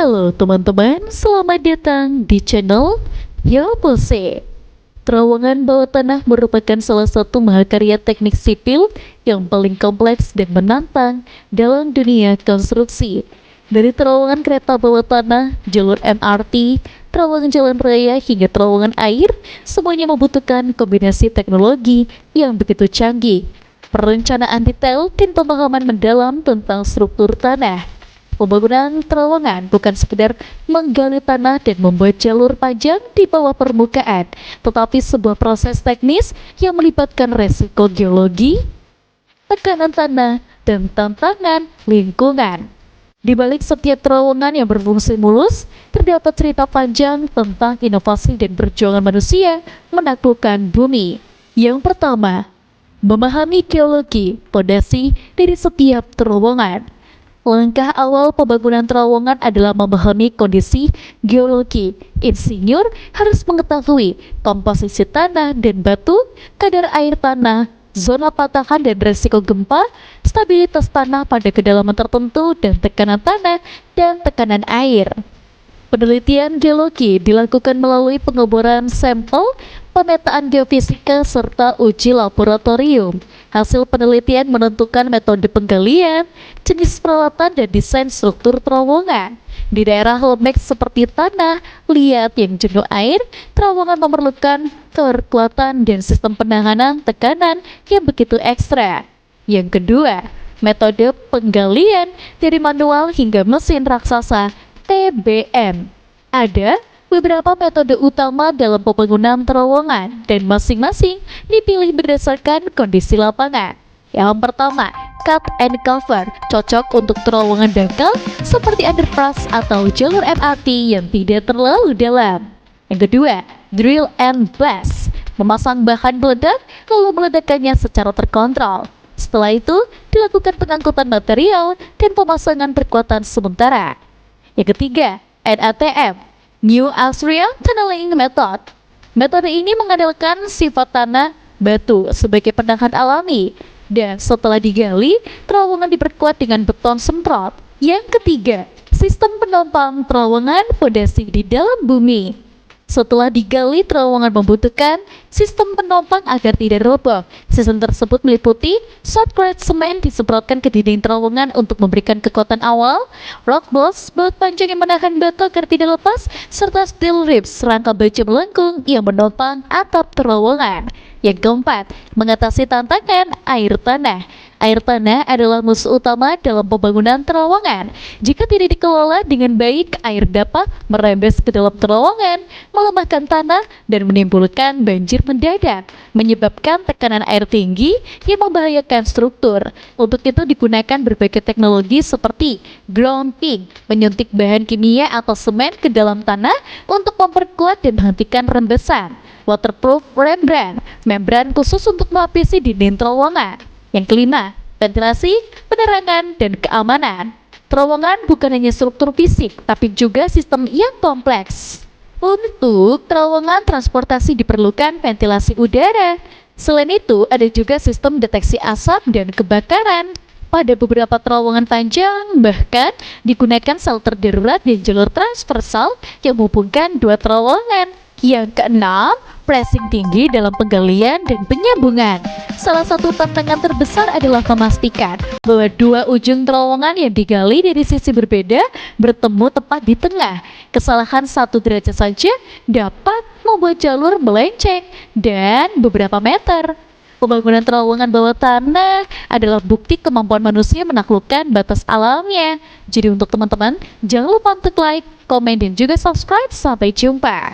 Halo teman-teman, selamat datang di channel Yopose. Terowongan bawah tanah merupakan salah satu mahakarya teknik sipil yang paling kompleks dan menantang dalam dunia konstruksi. Dari terowongan kereta bawah tanah, jalur MRT, terowongan jalan raya hingga terowongan air, semuanya membutuhkan kombinasi teknologi yang begitu canggih, perencanaan detail, dan pemahaman mendalam tentang struktur tanah. Pembangunan terowongan bukan sekedar menggali tanah dan membuat jalur panjang di bawah permukaan, tetapi sebuah proses teknis yang melibatkan resiko geologi, tekanan tanah, dan tantangan lingkungan. Di balik setiap terowongan yang berfungsi mulus, terdapat cerita panjang tentang inovasi dan perjuangan manusia menaklukkan bumi. Yang pertama, memahami geologi fondasi dari setiap terowongan. Langkah awal pembangunan terowongan adalah memahami kondisi geologi. Insinyur harus mengetahui komposisi tanah dan batu, kadar air tanah, zona patahan dan resiko gempa, stabilitas tanah pada kedalaman tertentu, dan tekanan tanah dan tekanan air. Penelitian geologi dilakukan melalui pengeboran sampel, pemetaan geofisika, serta uji laboratorium. Hasil penelitian menentukan metode penggalian, jenis peralatan, dan desain struktur terowongan. Di daerah lembek seperti tanah liat yang jenuh air, terowongan memerlukan kekuatan dan sistem penanganan tekanan yang begitu ekstra. Yang kedua, metode penggalian dari manual hingga mesin raksasa TBM. Ada beberapa metode utama dalam pembangunan terowongan dan masing-masing dipilih berdasarkan kondisi lapangan. Yang pertama, cut and cover, cocok untuk terowongan dangkal seperti underpass atau jalur MRT yang tidak terlalu dalam. Yang kedua, drill and blast, memasang bahan peledak lalu meledakkannya secara terkontrol. Setelah itu, dilakukan pengangkutan material dan pemasangan perkuatan sementara. Yang ketiga, NATM, New Austrian Tunneling Method. Metode ini mengandalkan sifat tanah batu sebagai penahan alami, dan setelah digali, terowongan diperkuat dengan beton semprot. Yang ketiga, sistem penopang terowongan fondasi di dalam bumi. Setelah digali, terowongan membutuhkan sistem penopang agar tidak roboh. Sistem tersebut meliputi shotcrete semen disemprotkan ke dinding terowongan untuk memberikan kekuatan awal, rock bolts, baut panjang yang menahan batu agar tidak lepas, serta steel ribs, rangka baja melengkung yang menopang atap terowongan. Yang keempat, mengatasi tantangan air tanah. Air tanah adalah musuh utama dalam pembangunan terowongan. Jika tidak dikelola dengan baik, air dapat merembes ke dalam terowongan, melemahkan tanah, dan menimbulkan banjir mendadak, menyebabkan tekanan air tinggi yang membahayakan struktur. Untuk itu digunakan berbagai teknologi seperti grounding, menyuntik bahan kimia atau semen ke dalam tanah untuk memperkuat dan menghentikan rembesan. Waterproof membrane, membran khusus untuk melapisi dinding terowongan. Yang kelima, ventilasi, penerangan, dan keamanan. Terowongan bukan hanya struktur fisik, tapi juga sistem yang kompleks. Untuk terowongan transportasi diperlukan ventilasi udara. Selain itu, ada juga sistem deteksi asap dan kebakaran. Pada beberapa terowongan panjang, bahkan digunakan shelter darurat dan jalur transversal yang menghubungkan dua terowongan. Yang keenam, pressing tinggi dalam penggalian dan penyambungan. Salah satu tantangan terbesar adalah memastikan bahwa dua ujung terowongan yang digali dari sisi berbeda bertemu tepat di tengah. Kesalahan 1 derajat saja dapat membuat jalur melenceng dan beberapa meter. Pembangunan terowongan bawah tanah adalah bukti kemampuan manusia menaklukkan batas alamnya. Jadi untuk teman-teman, jangan lupa untuk like, komen, dan juga subscribe. Sampai jumpa.